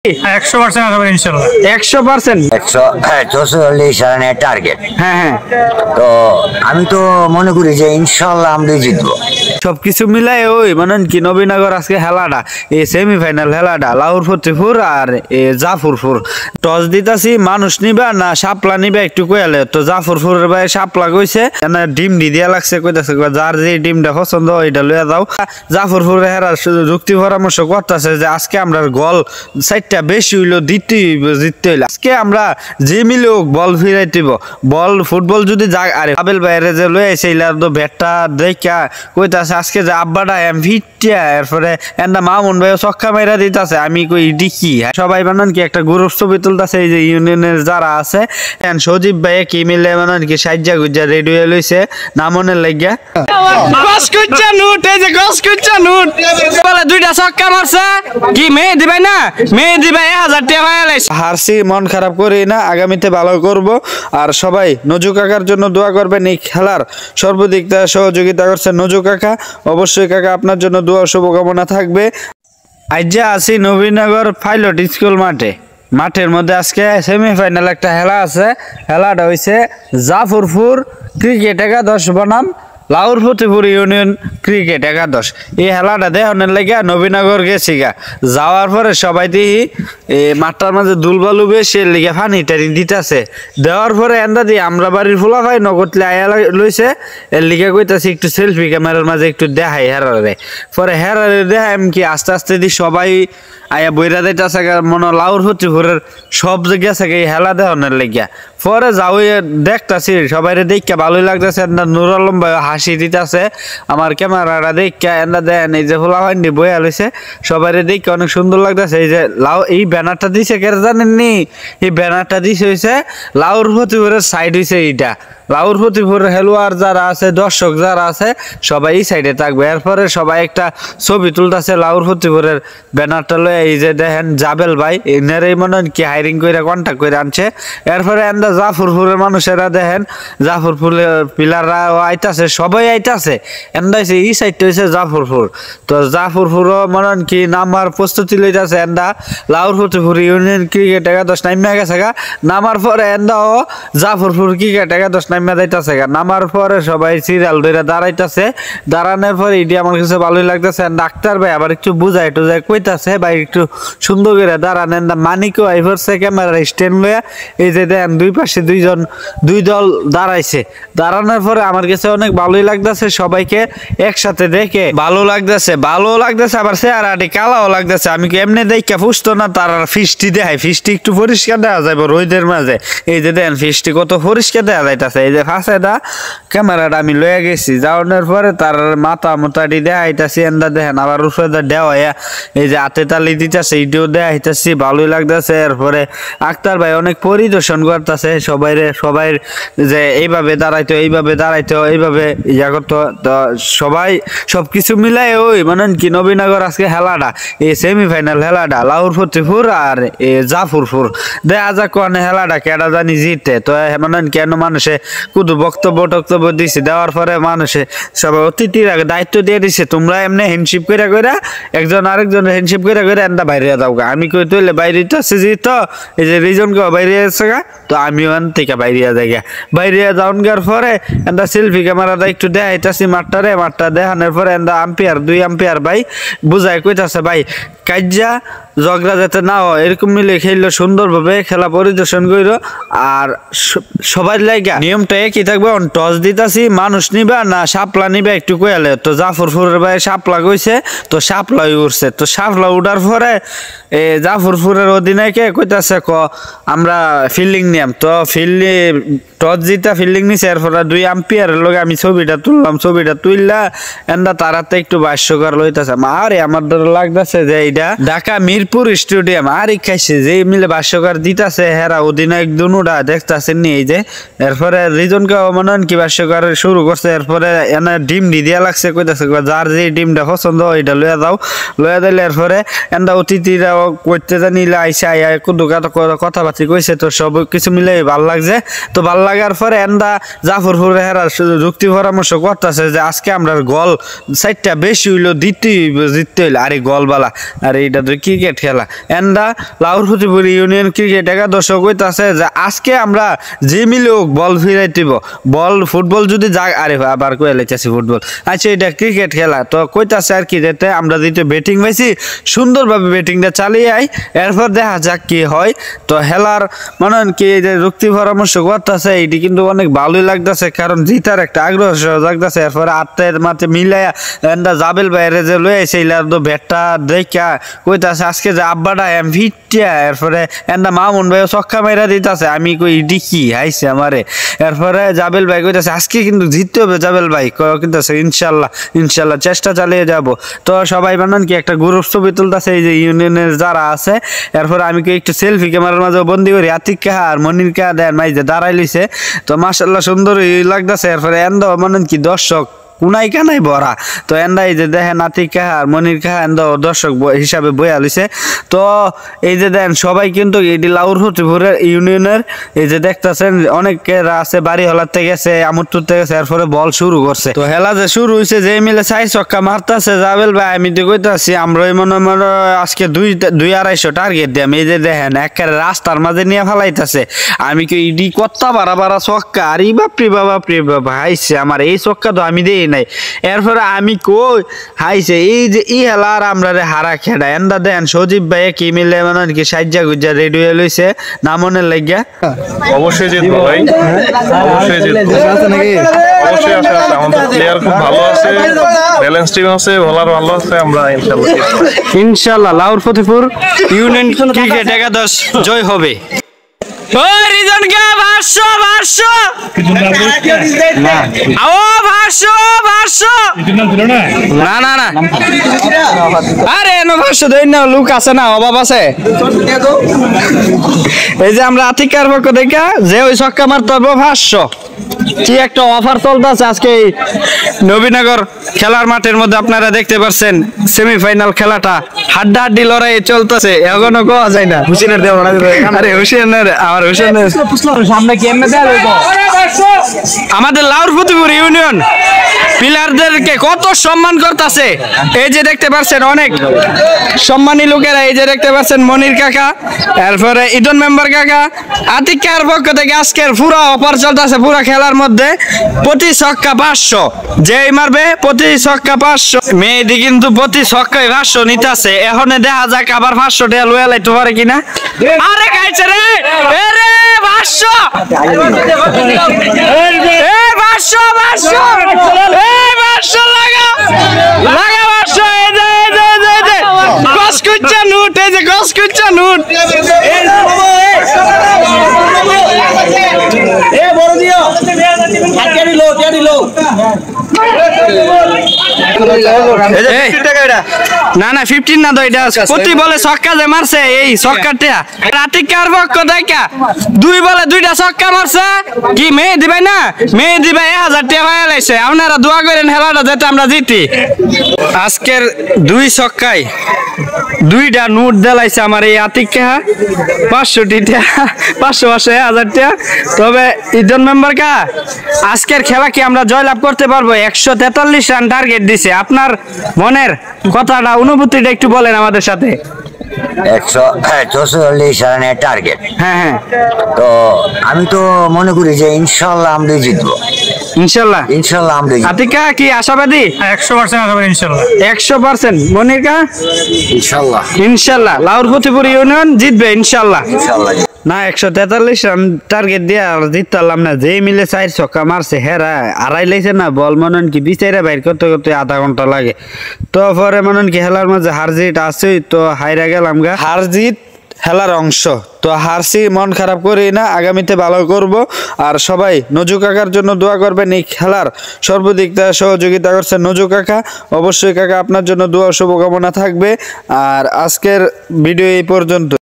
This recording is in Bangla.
100% ইনশাআল্লাহ 100% 144 রানের টার্গেট। হ্যাঁ তো আমি তো মনে করি যে ইনশাআল্লাহ আমরা জিতবো। সবকিছু মিলাই ওই মানে কি নবীনগর আজকে খেলাটা এই সেমিফাইনাল খেলাটা লাউর ফতেপুর আর জাফরপুর টস দিতাছি মানুষ নিবা না শাপলা নিবা একটু কইলে তো জাফরপুরের ভাই শাপলা কইছে না ডিম দিয়া লাগছে কইতাছে যার যে ডিমটা পছন্দ ওইটা লইয়া দাও। জাফরপুরে হেরা যুক্তি পরামর্শ করতেছে যে আজকে আমরা গোল সাইডটা বেশি হইলো জিততে হইলো আজকে আমরা যে মিলে বল ফিরাইতেব বল ফুটবল যদি আরে আবেল বাইরে যে লই আইছে ইলার তো ব্যাটটা দেখা কইতাছে আজকে যে আব্বাটা ফিটিয়া এরপরে এন্ডা মামুন ভাই ছক্কা মাইরা দিতাছে আমি কই ইডি কি সবাই বানান কি একটা গ্রুপ ছবি তুলতাছে এই যে ইউনিয়নের যারা আছে সজীব ভাই কি মিলে বানান কি সাজ্জা গুজ্জা রেডি হয়ে লইছে নামনের লাগিয়া গস কুচ্চা নুট এই যে গস কুচ্চা নুট বলে দুইটা ছক্কা মারছে কি মেহেদি ভাই না মেহেদি ভাই 1000 টাকা পাইলাইছে। হারছি মন খারাপ করি না আগামীতে ভালো করব আর সবাই নজু কাকার জন্য দোয়া করবেন এই খেলার সর্বাধিক সহযোগিতা করছে নজু কাকা অবশ্যই কাকা আপনার জন্য দোয়া শুভকামনা থাকবে। আইজা আছি নবীনগর পাইলট স্কুল মাঠের মধ্যে আজকে সেমিফাইনাল একটা খেলা আছে খেলাটা হইছে জাফরপুর ক্রিকেট একাদশ বনাম লাউর ফতেপুর ইউনিয়ন ক্রিকেট একাদশ এই খেলাটা দেখানোর লাগে নবীনগর গেছি গা যাওয়ার পরে সবাই দিই মাঠটার মাঝে দুলবালু বেশি লিগে ফানি টানি দিতেছে দেওয়ার পরে এন্দা দিয়ে আমরা বাড়ির ফুলা ভাই নগদলে আয়া লইছে এর লিগে কইতাছি একটু সেলফি ক্যামেরার মাঝে একটু দেখাই হেরারে পরে হেরারে দেখাই কি আস্তে আস্তে দি সবাই আয়া বইরা দিতেছে মনে লাউর ফতেপুরের সব জায়গা থেকে এই খেলা দেখানোর লাগিয়া পরে যাও দেখতাছি সবাই দেখা ভালোই লাগতেছে নুর আলম ভাই হাসি দিতেছে আমার ক্যামেরাটা দেখা এন্দা দেন এই যে ফুলা ভান্ডি বইয়া লইছে সবাই দেখে অনেক সুন্দর লাগতেছে এই যে লাউ এই ব্যানারটা দিছে কে জানেননি এই ব্যানারটা দিছে হইছে লাউর ফতেপুরের সাইড হইছে এইটা লাউর ফতেপুরের খেলোয়াড় যারা আছে দর্শক যারা আছে সবাই এই সাইডে থাকবে এরপরে সবাই একটা ছবি তুলতেছে লাউর ফতেপুরের ব্যানারটা লয়ে এই যে দেখেন জাবেল ভাই এনারাই মনে কি হায়ারিং করে কন্ট্যাক্ট করে আনছে এরপরে এন্দা জাফরপুরের মানুষেরা দেখেন জাফরপুরের পিলাররা আইতাছে সবাই আইতাছে এন্দাইছে এই সাইডটা হইছে জাফরপুর তো জাফরপুরও মনে কি নামার প্রস্তুতি লইতাছে এন্দা লাউর ফতেপুর ইউনিয়ন ক্রিকেট একাদশ নামিয়া গেছে গা নামার পরে এন্দাও জাফরপুর ক্রিকেট একাদশ নামিয়া যাইতাছে গা নামার পরে সবাই সিরিয়াল ধরে দাঁড়াইতাছে দাঁড়ানোর পরে এটি আমার কাছে ভালোই লাগতেছে ডাক্তার ভাই আবার একটু বুঝাই কইতাছে ভাই একটু সুন্দর করে দাঁড়ান এন্দা মানিকও আইভরছে ক্যামেরা স্ট্যান্ড লইয়া এই যে দেন দুই পাশে দুই দল দাঁড়াইছে দাঁড়ানোর পরে আমার কাছে অনেক ভালোই লাগতেছে সবাইকে একসাথে দেখে ভালো লাগতেছে আবার চেহারাটি কালাও লাগতেছে আমি কি এমনি দেখা ফুসতো না তার ফিস্টি দেখাই ফিস্টি একটু পরিষ্কার দেখা যাবে রোদের মাঝে এই যে দেন ফিস্টি কত পরিষ্কার দেখা যাইতেছে এই যে ফাঁসে দা ক্যামেরাটা আমি লয়ে গেছি যাওয়ানোর পরে তার মাথা মোটাটি দেখাইতেছি এন্দা দেখেন আবার উপরে দেওয়া এই যে হাতে তালি দিতেছে এইটিও দেখাইতেছি ভালোই লাগতেছে এরপরে আক্তার ভাই অনেক পরিদর্শন করতেছে সবাই যে এইভাবে দাঁড়াইতো এইভাবে ইয়া করতো তো সবাই সবকিছু মিলাই ওই মানে কি নবীনগর আজকে খেলাটা এই সেমিফাইনাল খেলাটা লাউর ফতেপুর আর জাফরপুর দেখা যাক কোন খেলাটা কেডা জানি জিতে তো মানে কেন মানুষে কুদু বক্তব্য দিছে দেওয়ার পরে মানুষে সবাই অতিথির আগে দায়িত্ব দিয়ে দিছে তোমরা এমনি হ্যান্ডশিপ করে একজন আরেকজন হ্যান্ডশিপ করে এন্দা বাইরে যাও গা আমি কই তুইলে বাইরে আছে জিত এই যে রিজন কেউ বাইরে আছে গা তো আমিও আন থেকে বাইরে যাই গা বাইরে যাওন গার পরে এন্দা সেলফি ক্যামেরাটা একটু দেখাইতাছি মাঠটা দেখানোর পরে এন্দা দুই আম্পিয়ার ভাই বুঝাই কইতাছে ভাই কাজ্জা ঝগড়া যাতে না হয় এরকম মিলে খেললো সুন্দরভাবে খেলা পরিদর্শন করো আর সবাই লাইগা নিয়মটা একই থাকবে টস দিতাছি মানুষ নিবা না শাপলা নিবা একটু কইলে তো জাফরপুরের ভাই শাপলা কইছে তো শাপলাই উঠছে তো শাপলা উঠার পরে জাফরপুরের অধিনায়কে কইতাছে আমরা ফিল্ডিং নিয়াম তো টস জিতা ফিল্ডিং নিছে এরপর দুই আম্পিয়ারের লগে আমি ছবিটা তুললা এন্দা তারাতে একটু ভাষ্যকর লইতাছে আরে আমার ডর লাগতেছে যে এইটা ঢাকা মিরপুর স্টেডিয়াম আর খাইছে যে মিলে ভাষ্যকর দিতাছে হেরা অধিনায়ক দুনুটা দেখতাছেন নি এই যে এরপরে রিজনকে মনে কি ভাষ্যকর শুরু করছে এরপরে এনে ডিম দিয়া লাগছে কইতাছে যার যে ডিমটা পছন্দ ওইটা লইয়া দিলে এরপরে এন্দা অতিথিরা করতে জানিলে আইসা আইয়া কুদুকা কথাবার্তি কইছে তো সব কিছু মিলে ভাল লাগছে তো ভাল লাগার পরে এন্দা জাফরপুর হেরা যুক্তি পরামর্শ করতেছে যে আজকে আমরা গোল সাইডটা বেশি হইলো জিততে হইলো আরে গোলবালা আর এইটা তো ক্রিকেট খেলা এন্দা লাউর ফতিপুর ইউনিয়ন ক্রিকেট একাদশ কইতাছে যে আজকে আমরা যে মিলে হোক বল ফিরাই দিব বল ফুটবল যদি আরে আবার কয়ে লাইতেছি ফুটবল আচ্ছা এটা ক্রিকেট খেলা তো কইতাছে আর কি যেতে আমরা যেহেতু ব্যাটিং পাইছি সুন্দরভাবে ব্যাটিংটা চালিয়ে আই এরপর দেখা যাক কি হয় তো হেলার মনে কি যে যুক্তি পরামর্শ করতেছে এইটি কিন্তু অনেক ভালোই লাগতেছে কারণ জিতার একটা আগ্রহ লাগতেছে এরপরে আত্মের মাঠে মিলাইয়া এন্ডা জাবেল বাইরে যে লয়ে আইছে এইলার তো ব্যাটটা দেখা কইতাছে আজকে যে আব্বাটা ভিটিয়া এরপরে এন্ডা মামুন ভাই ছক্কা মেরা দিতেছে আমি কই ইডি কি হাইছে আমারে এরপরে জাবেল ভাই কইতাছে আজকে কিন্তু জিততে হবে জাবেল ভাই কইতাছে ইনশাল্লাহ চেষ্টা চালিয়ে যাব তো সবাই বানান কি একটা গ্রুপ ছবি তুলতেছে এই যে ইউনিয়নের যারা আছে এরপরে আমি কি একটু সেলফি ক্যামেরার মাঝে বন্দি করি আতিক কাহা আর মনির কাহা দেন মাইজে দাঁড়াই লইছে তো মাশাআল্লাহ সুন্দরই লাগতেছে এরপরে এন্দ মানেন কি দর্শক কুনাই কানাই ভরা তো এন্ডা এই যে দেখেন আতিক কাহা আর মনির কাহা এন্দ দর্শক হিসাবে বইয়া লইছে তো এই যে দেন সবাই কিন্তু এটি লাউর ফতিপুরের ইউনিয়নের এই যে দেখতেছেন অনেকেরা আছে বাড়ি হলাতে গেছে আমুরতে গেছে এরপরে বল শুরু করছে তো হেলা যে শুরু হয়েছে যে মিলে 4 ছক্কা মারতেছে জাবেল ভাই আমি তো কইতাছি আমরা মনে আজকে 2-2.5 টার্গেট দিলাম এই যে দেখেন একেবারে রাস্তার মাঝে নিয়ে ফেলাইতেছে আমি কি ইডি কত্তা বাড়া ছক্কা আরে বাপরে বাবা হাইছে আমার এই ছক্কা তো আমি দেই নাই এরপরে আমি কই হাইছে এই যে ই হেলার আমরা হারা খেলা এন্দা দেন সজীব ভাই কি মিলে মানে কি সাজ্জা গুজ্জা রেডি হয়ে লইছে নামনের লাগিয়া অবশ্যই জিতবো ভাই অবশ্যই জিতবো অবশ্যই আছে আমাদের প্লেয়ার খুব ভালো আছে ব্যালেন্স টিম আছে ভালো আছে আমরা ইনশাআল্লাহ লাউর ফতিপুর ইউনিয়ন ক্রিকেট একাদশ জয় হবে ওই রিজন কে ভাষ্য না ও ভাষ্য না আরে এনো ভাষ্য দেই না লোক আছে না অভাব আছে এই যে আমরা আতিকার পক্ষ থেকে যে ওই ছক্কা মারতে হবে ভাষ্য কি একটা অফার চলতেছে আজকে নবীনগর খেলার মাঠের মধ্যে আপনারা দেখতে পাচ্ছেন সেমিফাইনাল খেলাটা হাড্ডাহাড্ডি লড়াই চলতেছে এখনো কোয়া যায় না হুসেনের দেওয়া আরে হুসেনের আমার হুসেনের সামনে কেমনে দেয়া লইব আমাদের লাউর ফতিপুর ইউনিয়ন প্লেয়ারদেরকে কত সম্মান করতেছে এই যে দেখতে পাচ্ছেন অনেক সম্মানী লোকেরা এই যে দেখতে পাচ্ছেন মনির কাকা এরপরে ইদন মেম্বার কাকা আতিক কার পক্ষ থেকে আজকের পুরো অফার চলতেছে পুরো খেলার মধ্যে প্রতি ছক্কা 500 যেই মারবে প্রতি ছক্কা 500 মেয়েদি কিন্তু প্রতি ছক্কায় 500 নিতেছে এখন দেখা যাক আবার 500 টাকা লয়ে লাইতে পারে কিনা আরে গাইছে রে আরে 500 লাগা 500 এই গস কুচ্চা নোট এই যে গস কুচ্চা নোট এ বড় দিও হাতকারি লো না 15 না তো এটা প্রতি বলে ছক্কা যে মারছে এই ছক্কাটা রাতিকার পক্ষ দেখা 2 বলে 2টা ছক্কা মারছে কি মেয়ে দিবাই না মেয়ে দিবাই 1000 টাকা পাইয়া লাইছে আপনারা দোয়া করেন খেলাটা যাতে আমরা জিতি আজকের 2 ছক্কায় 2টা নোট দেলাইছে আমার এই আতিকা 500 টাকা 500 1000 টাকা তবে ইদন মেম্বার কা আজকের খেলা কি আমরা জয়লাভ করতে পারবো 143 রান টার্গেট দিছে আপনার মনের কথাটা অনুভূতিটা একটু বলেন আমাদের সাথে 144 রানের টার্গেট হ্যাঁ তো আমি তো মনে করি যে ইনশাআল্লাহ আমরা জিতবো ইনশাআল্লাহ আমরা জিতবো আতিকা কি আশাবাদী 100% আশাবাদী ইনশাআল্লাহ 100% মনির কা ইনশাআল্লাহ লাউর ফতিপুর ইউনিয়ন জিতবে ইনশাআল্লাহ না 143 রান টার্গেট দিয়ে আর জিততে পারলাম না যে মিলে 4 ছক্কা মারছে হেরা আড়াই লাইছে না বল মনন কি বিচাইরা বাইর করতে আধা ঘন্টা লাগে তো পরে মনন কি খেলার মাঝে হার জিত আছে তো হাইরা গেলাম গা হার জিত খেলার অংশ তো হারছি মন খারাপ করি না আগামীতে ভালো করব আর সবাই নজু কাকার জন্য দোয়া করবেন এই খেলার সর্বাধিক সহযোগিতা করছে নজু কাকা অবশ্যই কাকা আপনার জন্য দোয়া শুভকামনা থাকবে আর আজকের ভিডিও এই পর্যন্ত।